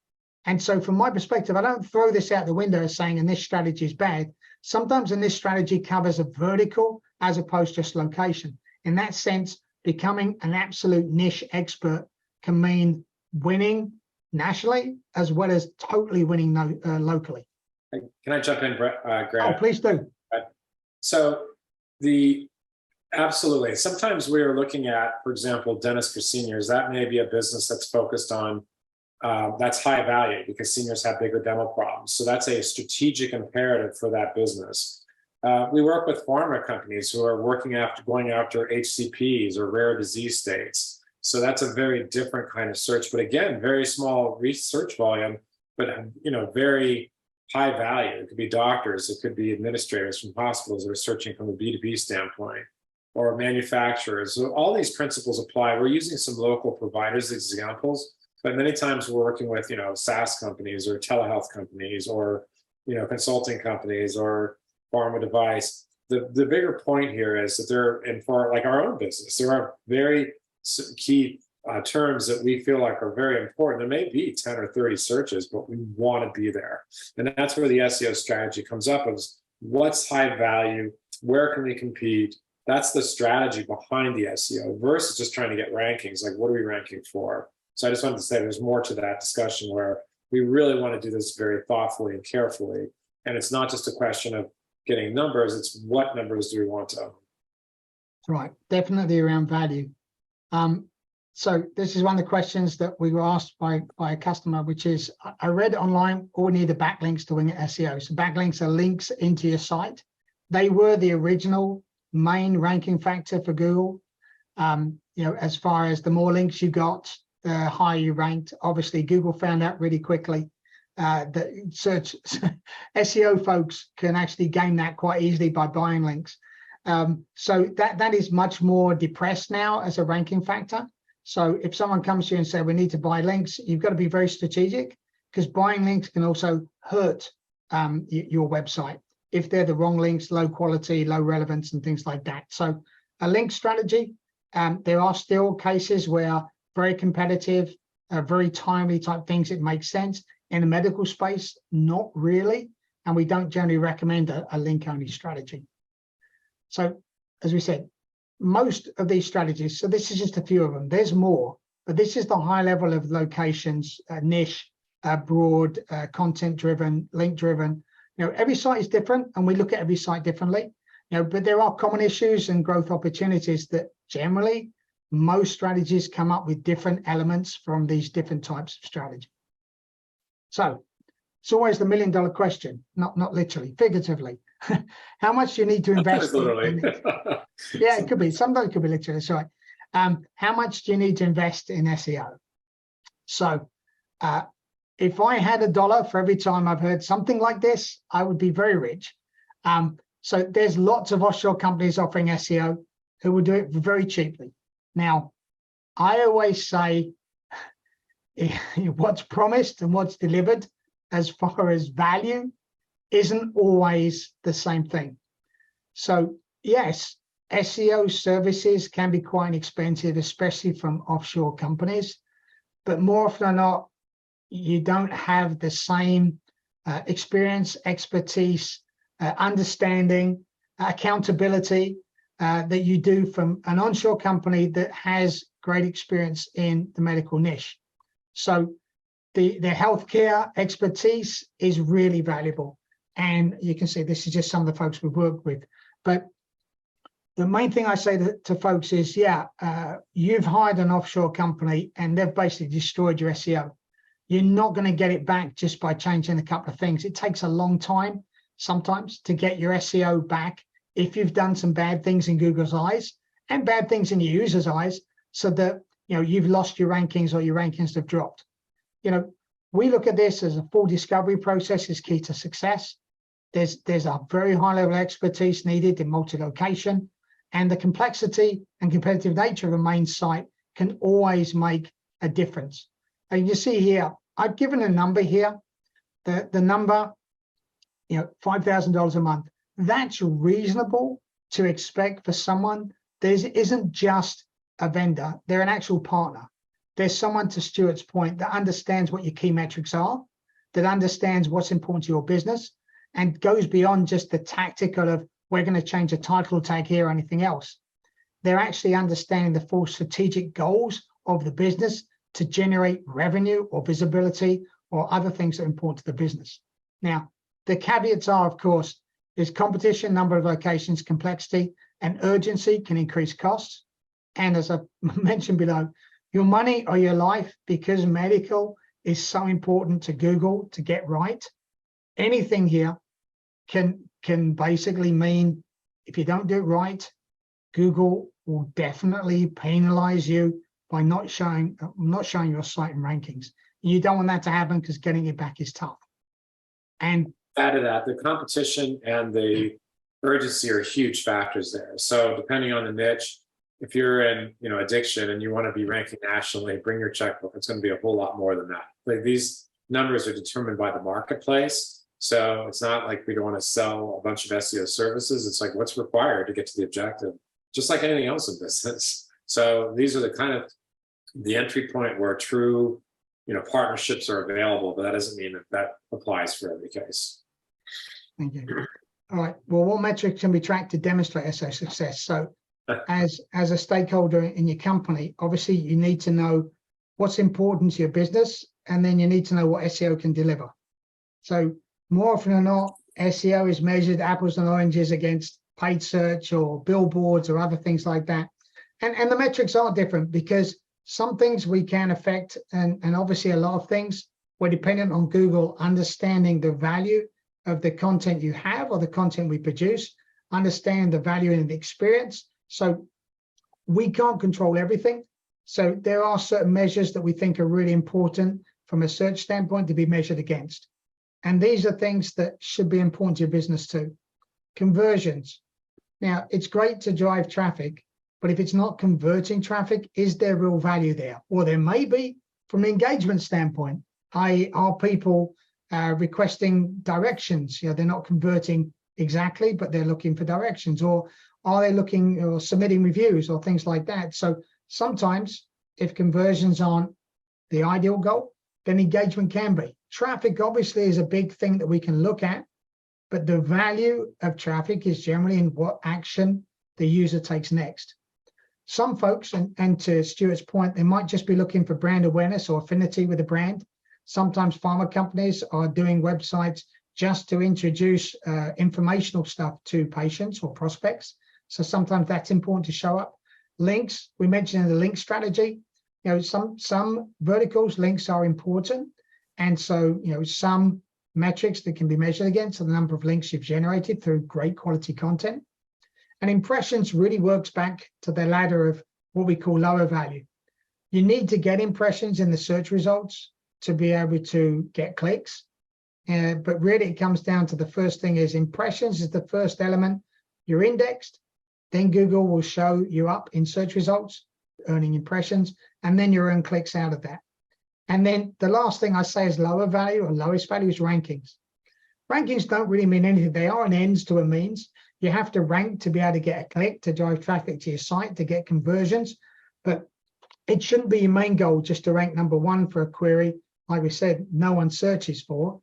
[SPEAKER 2] And so from my perspective, I don't throw this out the window as saying, and this strategy is bad. Sometimes in this strategy covers a vertical as opposed to just location. In that sense, becoming an absolute niche expert can mean winning nationally as well as totally winning locally.
[SPEAKER 1] Can I jump in, Grant?
[SPEAKER 2] Oh, please do.
[SPEAKER 1] So absolutely. Sometimes we are looking at, for example, dentists for seniors. That may be a business that's focused on that's high value because seniors have bigger dental problems. So that's a strategic imperative for that business. We work with pharma companies who are going after HCPs or rare disease states. So that's a very different kind of search. But again, very small research volume, but very high value. It could be doctors, it could be administrators from hospitals that are searching from a B2B standpoint, or manufacturers. So all these principles apply. We're using some local providers as examples. But many times we're working with, SaaS companies or telehealth companies or, consulting companies or pharma device. The bigger point here is that for like our own business, there are very key terms that we feel like are very important. There may be 10 or 30 searches, but we want to be there. And that's where the SEO strategy comes up is what's high value, where can we compete? That's the strategy behind the SEO versus just trying to get rankings. Like, what are we ranking for? So I just wanted to say there's more to that discussion where we really want to do this very thoughtfully and carefully. And it's not just a question of getting numbers, it's what numbers do we want to own?
[SPEAKER 2] Right, definitely around value. So this is one of the questions that we were asked by a customer, which is, I read online, all we need are backlinks to win at SEO. So backlinks are links into your site. They were the original main ranking factor for Google. As far as the more links you got, the higher you ranked. Obviously, Google found out really quickly that search SEO folks can actually gain that quite easily by buying links. So that is much more depressed now as a ranking factor. So if someone comes to you and say, we need to buy links, you've got to be very strategic, because buying links can also hurt your website if they're the wrong links, low quality, low relevance, and things like that. So a link strategy, there are still cases where very competitive, very timely type things, it makes sense. In the medical space, not really. And we don't generally recommend a link-only strategy. So as we said, most of these strategies, so this is just a few of them, there's more, but this is the high level of locations, niche, broad, content-driven, link-driven. Every site is different, and we look at every site differently. But there are common issues and growth opportunities that generally most strategies come up with different elements from these different types of strategy. So it's always the $1 million question, not literally, figuratively. How much do you need to invest
[SPEAKER 1] literally.
[SPEAKER 2] Yeah, it could be. Sometimes it could be literally, sorry. How much do you need to invest in SEO? So if I had $1 for every time I've heard something like this, I would be very rich. So there's lots of offshore companies offering SEO who will do it very cheaply. Now, I always say what's promised and what's delivered as far as value isn't always the same thing. So yes, SEO services can be quite expensive, especially from offshore companies, but more often than not, you don't have the same experience, expertise, understanding, accountability that you do from an onshore company that has great experience in the medical niche. So the healthcare expertise is really valuable. And you can see this is just some of the folks we've worked with. But the main thing I say to folks is, you've hired an offshore company and they've basically destroyed your SEO. You're not going to get it back just by changing a couple of things. It takes a long time sometimes to get your SEO back if you've done some bad things in Google's eyes and bad things in your users' eyes, so that you've lost your rankings or your rankings have dropped. We look at this as a full discovery process is key to success. There's a very high level of expertise needed in multi-location, and the complexity and competitive nature of a main site can always make a difference. And you see here, I've given a number here, the number, $5,000 a month. That's reasonable to expect for someone. There isn't just a vendor, they're an actual partner. There's someone, to Stuart's point, that understands what your key metrics are, that understands what's important to your business, and goes beyond just the tactical of we're going to change a title tag here or anything else. They're actually understanding the full strategic goals of the business to generate revenue or visibility or other things that are important to the business. Now, the caveats are, of course, is competition, number of locations, complexity, and urgency can increase costs. And as I mentioned below, your money or your life, because medical is so important to Google to get right. Anything here can basically mean if you don't do it right, Google will definitely penalize you by not showing your site in rankings. You don't want that to happen because getting it back is tough. And
[SPEAKER 1] added that the competition and the urgency are huge factors there. So depending on the niche, if you're in addiction and you want to be ranking nationally, bring your checkbook. It's going to be a whole lot more than that. Like, these numbers are determined by the marketplace. So it's not like we don't want to sell a bunch of SEO services. It's like what's required to get to the objective, just like anything else in business. So these are the kind of the entry point where true partnerships are available, but that doesn't mean that applies for every case.
[SPEAKER 2] Thank you. All right. Well, what metrics can be tracked to demonstrate SEO success? So as a stakeholder in your company, obviously you need to know what's important to your business, and then you need to know what SEO can deliver. So more often than not, SEO is measured apples and oranges against paid search or billboards or other things like that. And the metrics are different because some things we can affect, and obviously a lot of things we're dependent on Google understanding the value of the content you have or the content we produce, understand the value in the experience. So we can't control everything. So there are certain measures that we think are really important from a search standpoint to be measured against. And these are things that should be important to your business too. Conversions. Now, it's great to drive traffic, but if it's not converting traffic, is there real value there? Or there may be from an engagement standpoint. Are people requesting directions? You know, they're not converting exactly, but they're looking for directions. Or are they looking or submitting reviews or things like that? So sometimes if conversions aren't the ideal goal, then engagement can be. Traffic obviously is a big thing that we can look at, but the value of traffic is generally in what action the user takes next. Some folks, and to Stewart's point, they might just be looking for brand awareness or affinity with a brand. Sometimes pharma companies are doing websites just to introduce informational stuff to patients or prospects. So sometimes that's important to show up. Links, we mentioned in the link strategy, you know, some verticals, links are important. And so, you know, some metrics that can be measured against are the number of links you've generated through great quality content. And impressions really works back to the ladder of what we call lower value. You need to get impressions in the search results to be able to get clicks. But really it comes down to the first thing is impressions is the first element. You're indexed, then Google will show you up in search results, earning impressions, and then you earn clicks out of that. And then the last thing I say is lower value or lowest value is rankings. Rankings don't really mean anything. They are an ends to a means. You have to rank to be able to get a click, to drive traffic to your site, to get conversions. But it shouldn't be your main goal just to rank number one for a query, like we said, no one searches for.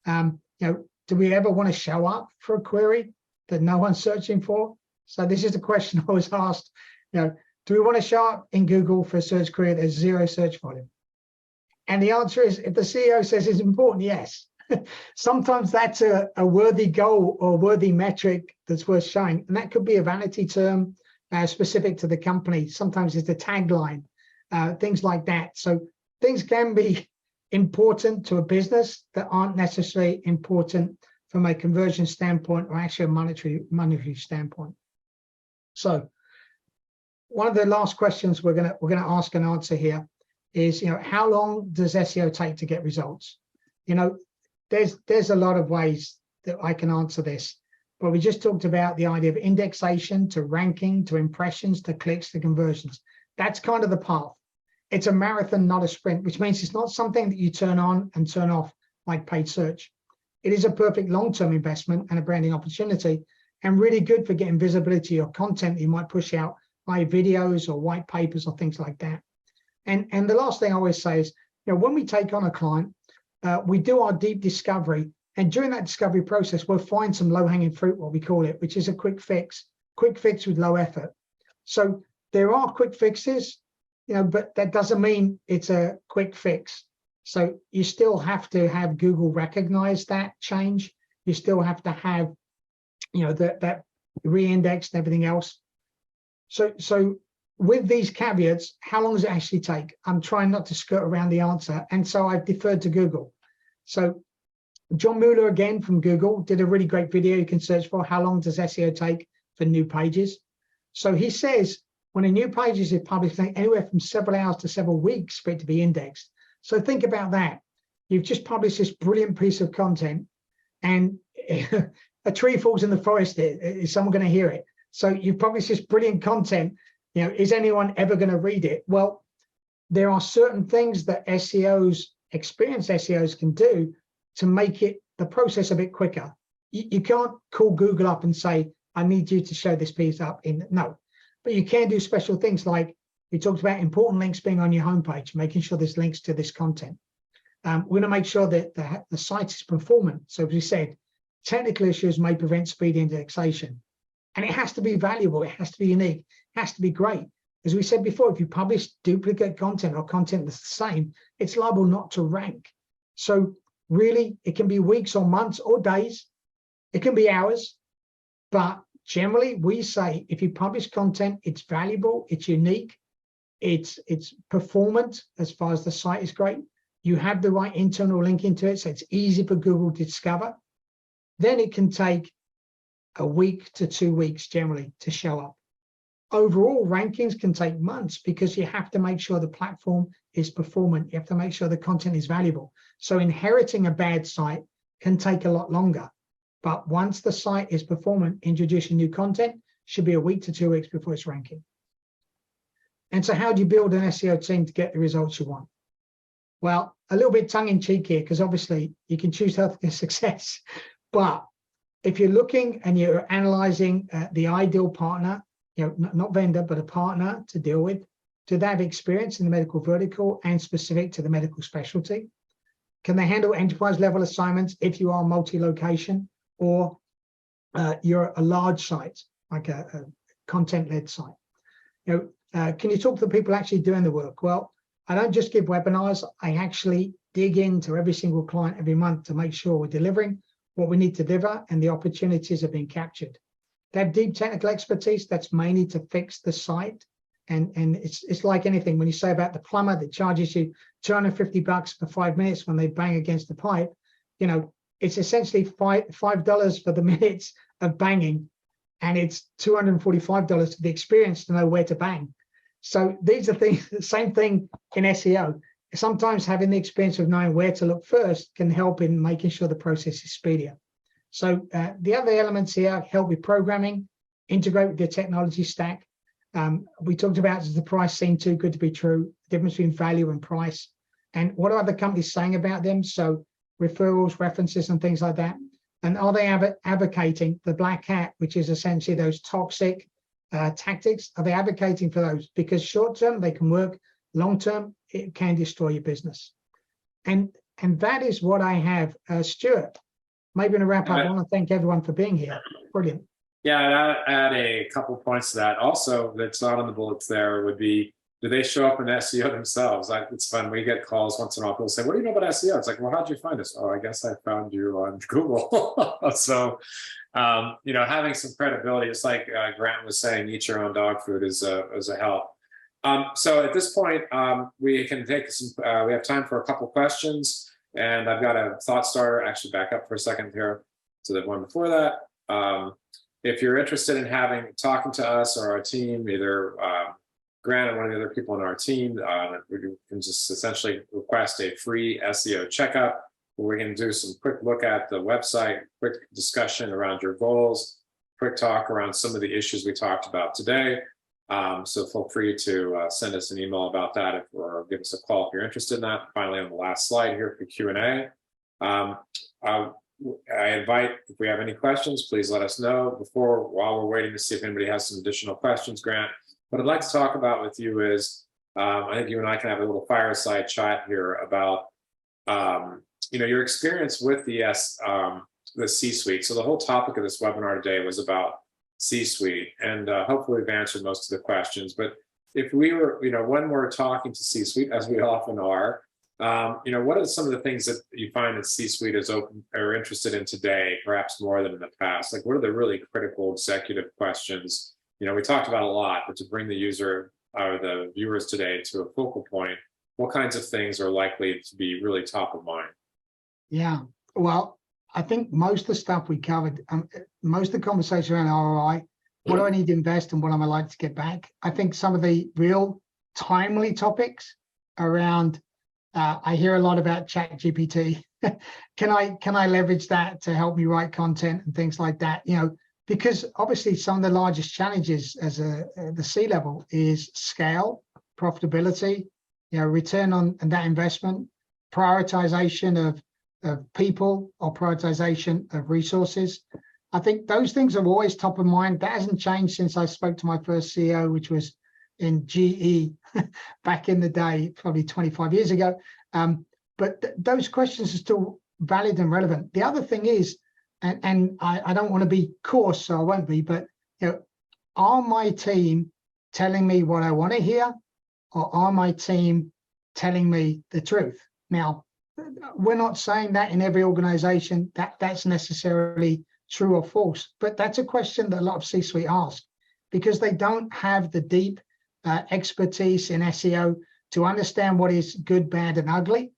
[SPEAKER 2] You know, do we ever want to show up for a query that no one's searching for? So this is the question I was asked, you know, do we want to show up in Google for a search query that has zero search volume? And the answer is, if the CEO says it's important, yes. Sometimes that's a worthy goal or worthy metric that's worth showing. And that could be a vanity term specific to the company. Sometimes it's a tagline, things like that. So things can be important to a business that aren't necessarily important from a conversion standpoint or actually a monetary standpoint. So one of the last questions we're gonna ask and answer here is, you know, how long does SEO take to get results? You know, there's a lot of ways that I can answer this, but we just talked about the idea of indexation to ranking to impressions to clicks to conversions. That's kind of the path. It's a marathon, not a sprint, which means it's not something that you turn on and turn off like paid search. It is a perfect long-term investment and a branding opportunity, and really good for getting visibility or content that you might push out by videos or white papers or things like that. And the last thing I always say is, you know, when we take on a client, we do our deep discovery, and during that discovery process, we'll find some low-hanging fruit, what we call it, which is a quick fix with low effort. So there are quick fixes, you know, but that doesn't mean it's a quick fix. So you still have to have Google recognize that change. You still have to have, you know, that re-indexed and everything else. So with these caveats, how long does it actually take? I'm trying not to skirt around the answer. And so I've deferred to Google. So John Mueller, again, from Google, did a really great video you can search for. How long does SEO take for new pages? So he says, when a new page is published, anywhere from several hours to several weeks for it to be indexed. So think about that. You've just published this brilliant piece of content, and a tree falls in the forest. Is someone going to hear it? So you've published this brilliant content. You know, is anyone ever going to read it? Well, there are certain things that SEOs, experienced SEOs, can do to make it the process a bit quicker. You can't call Google up and say, I need you to show this piece up in, no. But you can do special things like we talked about important links being on your homepage, making sure there's links to this content. We're going to make sure that the site is performant. So as we said, technical issues may prevent speed indexation. And it has to be valuable. It has to be unique. It has to be great. As we said before, if you publish duplicate content or content that's the same, it's liable not to rank. So really, it can be weeks or months or days. It can be hours. But generally, we say if you publish content, it's valuable, it's unique, it's performant as far as the site is great. You have the right internal link into it, so it's easy for Google to discover. Then it can take a week to 2 weeks generally to show up. Overall, rankings can take months because you have to make sure the platform is performant. You have to make sure the content is valuable. So inheriting a bad site can take a lot longer. But once the site is performant, introducing new content, should be a week to 2 weeks before it's ranking. And so how do you build an SEO team to get the results you want? Well, a little bit tongue-in-cheek here, because obviously you can choose healthcare success, but if you're looking and you're analyzing the ideal partner, not vendor, but a partner to deal with, do they have experience in the medical vertical and specific to the medical specialty? Can they handle enterprise level assignments if you are multi-location, or you're a large site, like a content-led site? Can you talk to the people actually doing the work? Well, I don't just give webinars. I actually dig into every single client every month to make sure we're delivering what we need to deliver and the opportunities are being captured. They have deep technical expertise that's mainly to fix the site. And it's like anything. When you say about the plumber that charges you $250 for 5 minutes when they bang against the pipe, it's essentially $5 for the minutes of banging, and it's $245 for the experience to know where to bang. So these are things, the same thing in SEO. Sometimes having the experience of knowing where to look first can help in making sure the process is speedier. So the other elements here help with programming, integrate with your technology stack. We talked about, does the price seem too good to be true? The difference between value and price, and what are other companies saying about them? So referrals, references, and things like that. And are they advocating the black hat, which is essentially those toxic tactics? Are they advocating for those? Because short term they can work, long term it can destroy your business. And that is what I have. Stewart, maybe to wrap up, I want to thank everyone for being here. Brilliant.
[SPEAKER 1] Yeah, I'd add a couple points to that. Also, that's not on the bullets there would be, do they show up in SEO themselves? It's fun. We get calls once in a while. People say, what do you know about SEO? It's like, well, how'd you find us? Oh, I guess I found you on Google. So, having some credibility, it's like Grant was saying, eat your own dog food is a help. So at this point, we can take we have time for a couple questions, and I've got a thought starter. Actually, back up for a second here to the one before that. If you're interested in talking to us or our team, either Grant or one of the other people on our team, we can just essentially request a free SEO checkup where we can do some quick look at the website, quick discussion around your goals, quick talk around some of the issues we talked about today. So feel free to send us an email about that or give us a call if you're interested in that. Finally, on the last slide here for Q&A. I invite, if we have any questions, please let us know while we're waiting to see if anybody has some additional questions. Grant, what I'd like to talk about with you is, I think you and I can have a little fireside chat here about, your experience with the C-suite. So the whole topic of this webinar today was about C-suite, and hopefully we've answered most of the questions. But if we were, when we're talking to C-suite, as we often are, what are some of the things that you find that C-suite is open or interested in today, perhaps more than in the past? Like, what are the really critical executive questions? We talked about a lot, but to bring the user or the viewers today to a focal point, what kinds of things are likely to be really top of mind?
[SPEAKER 2] Yeah, well, I think most of the stuff we covered, most of the conversation around ROI, what do I need to invest and what am I like to get back? I think some of the real timely topics around, I hear a lot about ChatGPT. Can I leverage that to help me write content and things like that? Because obviously some of the largest challenges as the C-level is scale, profitability, return on that investment, prioritization of people or prioritization of resources. I think those things are always top of mind. That hasn't changed since I spoke to my first CEO, which was in GE back in the day, probably 25 years ago. But those questions are still valid and relevant. The other thing is, and I don't want to be coarse, so I won't be, but are my team telling me what I want to hear, or are my team telling me the truth? Now, we're not saying that in every organization that's necessarily true or false, but that's a question that a lot of C-suite ask because they don't have the deep expertise in SEO to understand what is good, bad, and ugly.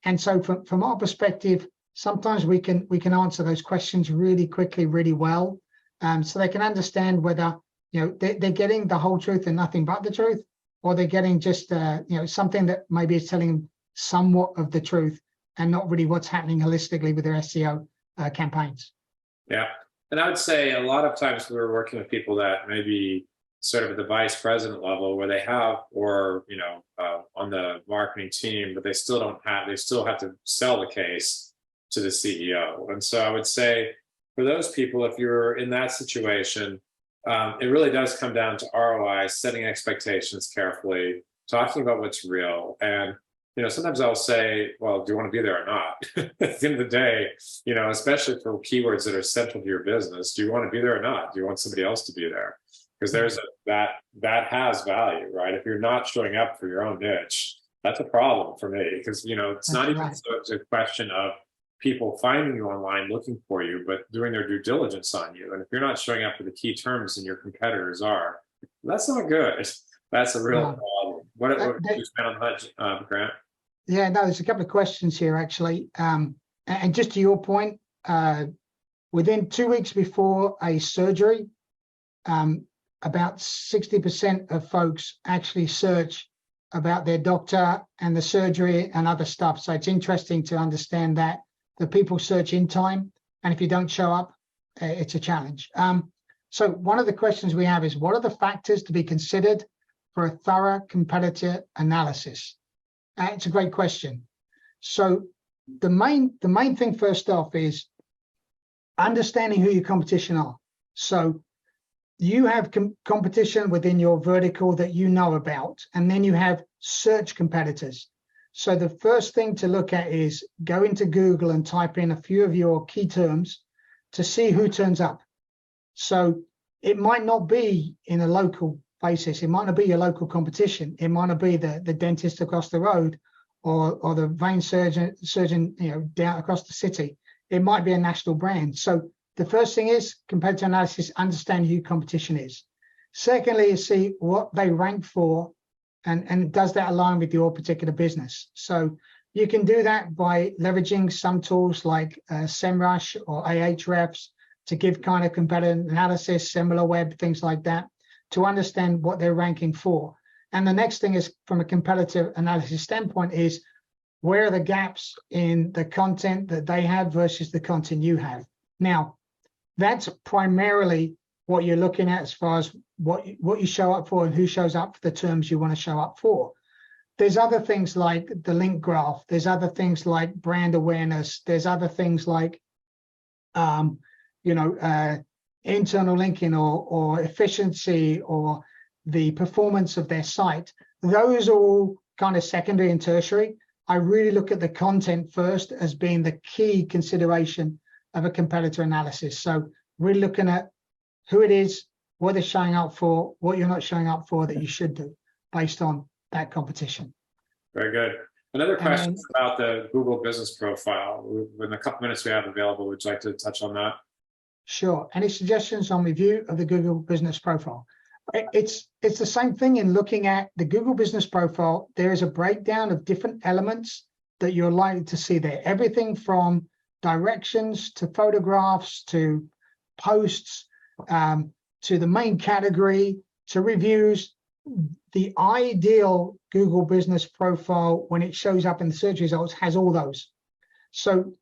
[SPEAKER 2] And so from our perspective, sometimes we can answer those questions really quickly, really well, so they can understand whether they're getting the whole truth and nothing but the truth, or they're getting just something that maybe is telling them somewhat of the truth and not really what's happening holistically with their SEO campaigns.
[SPEAKER 1] Yeah. And I would say a lot of times we were working with people that maybe sort of at the vice president level where they have, or, on the marketing team, but they still have to sell the case to the CEO. And so I would say for those people, if you're in that situation, it really does come down to ROI, setting expectations carefully, talking about what's real. And sometimes I'll say, well, do you want to be there or not? At the end of the day, especially for keywords that are central to your business, do you want to be there or not? Do you want somebody else to be there? Because that has value, right? If you're not showing up for your own niche, that's a problem for me. Because it's not even so it's a question of people finding you online looking for you, but doing their due diligence on you. And if you're not showing up for the key terms and your competitors are, that's not good. That's a real problem. What do you spend on that, Grant?
[SPEAKER 2] Yeah, no, there's a couple of questions here actually. And just to your point, within 2 weeks before a surgery, about 60% of folks actually search about their doctor and the surgery and other stuff. So it's interesting to understand that the people search in time, and if you don't show up, it's a challenge. So one of the questions we have is, what are the factors to be considered for a thorough competitor analysis? It's a great question. So the main thing first off is understanding who your competition are. So you have competition within your vertical that you know about, and then you have search competitors. So the first thing to look at is go into Google and type in a few of your key terms to see who turns up. So it might not be in a local basis. It might not be your local competition. It might not be the dentist across the road or the vein surgeon down across the city. It might be a national brand. So the first thing is competitor analysis, understand who your competition is. Secondly, is see what they rank for and does that align with your particular business. So you can do that by leveraging some tools like SEMrush or Ahrefs to give kind of competitor analysis, SimilarWeb, things like that, to understand what they're ranking for. And the next thing is, from a competitive analysis standpoint, is where are the gaps in the content that they have versus the content you have. Now, that's primarily what you're looking at as far as what you show up for and who shows up for the terms you want to show up for. There's other things like the link graph. There's other things like brand awareness. There's other things like, internal linking or efficiency or the performance of their site. Those are all kind of secondary and tertiary. I really look at the content first as being the key consideration of a competitor analysis. So we're looking at who it is, what they're showing up for, what you're not showing up for that you should do based on that competition.
[SPEAKER 1] Very good. Another question about the Google business profile. In the couple minutes we have available, would you like to touch on that?
[SPEAKER 2] Sure. Any suggestions on review of the Google business profile? It's the same thing in looking at the Google business profile. There is a breakdown of different elements that you're likely to see there. Everything from directions to photographs to posts to the main category to reviews. The ideal Google business profile, when it shows up in the search results, has all those. So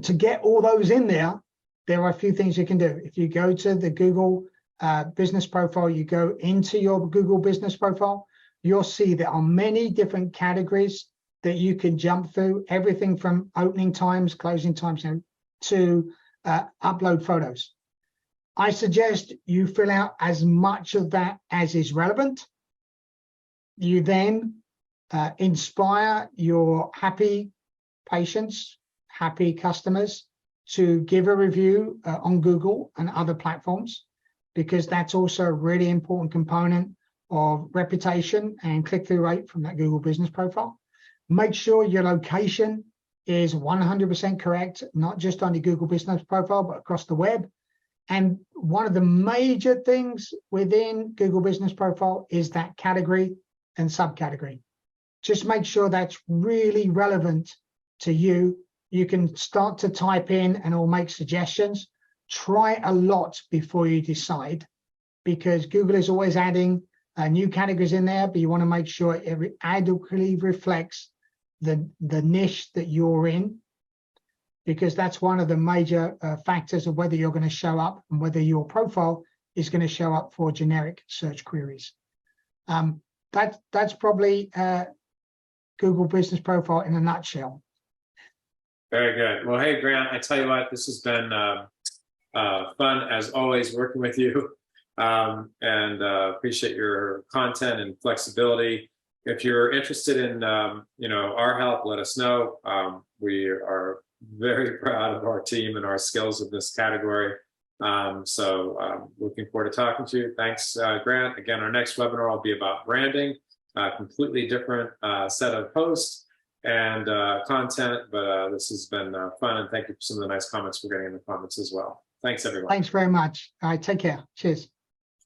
[SPEAKER 2] to get all those in there, there are a few things you can do. If you go to the Google business profile, you go into your Google business profile, you'll see there are many different categories that you can jump through, everything from opening times, closing times, to upload photos. I suggest you fill out as much of that as is relevant. You then inspire your happy patients, happy customers to give a review on Google and other platforms, because that's also a really important component of reputation and click-through rate from that Google business profile. Make sure your location is 100% correct, not just on the Google business profile, but across the web. And one of the major things within Google business profile is that category and subcategory. Just make sure that's really relevant to you. You can start to type in and it'll make suggestions. Try a lot before you decide, because Google is always adding new categories in there, but you want to make sure it adequately reflects the niche that you're in. because that's one of the major factors of whether you're going to show up and whether your profile is going to show up for generic search queries. That's probably Google Business Profile in a nutshell.
[SPEAKER 1] Very good. Well, hey, Grant, I tell you what, this has been fun as always working with you, and appreciate your content and flexibility. If you're interested in our help, let us know. We are very proud of our team and our skills in this category. So looking forward to talking to you. Thanks, Grant. Again, our next webinar will be about branding, completely different set of hosts and content, but this has been fun, and thank you for some of the nice comments we're getting in the comments as well. Thanks, everyone.
[SPEAKER 2] Thanks very much. All right, take care. Cheers.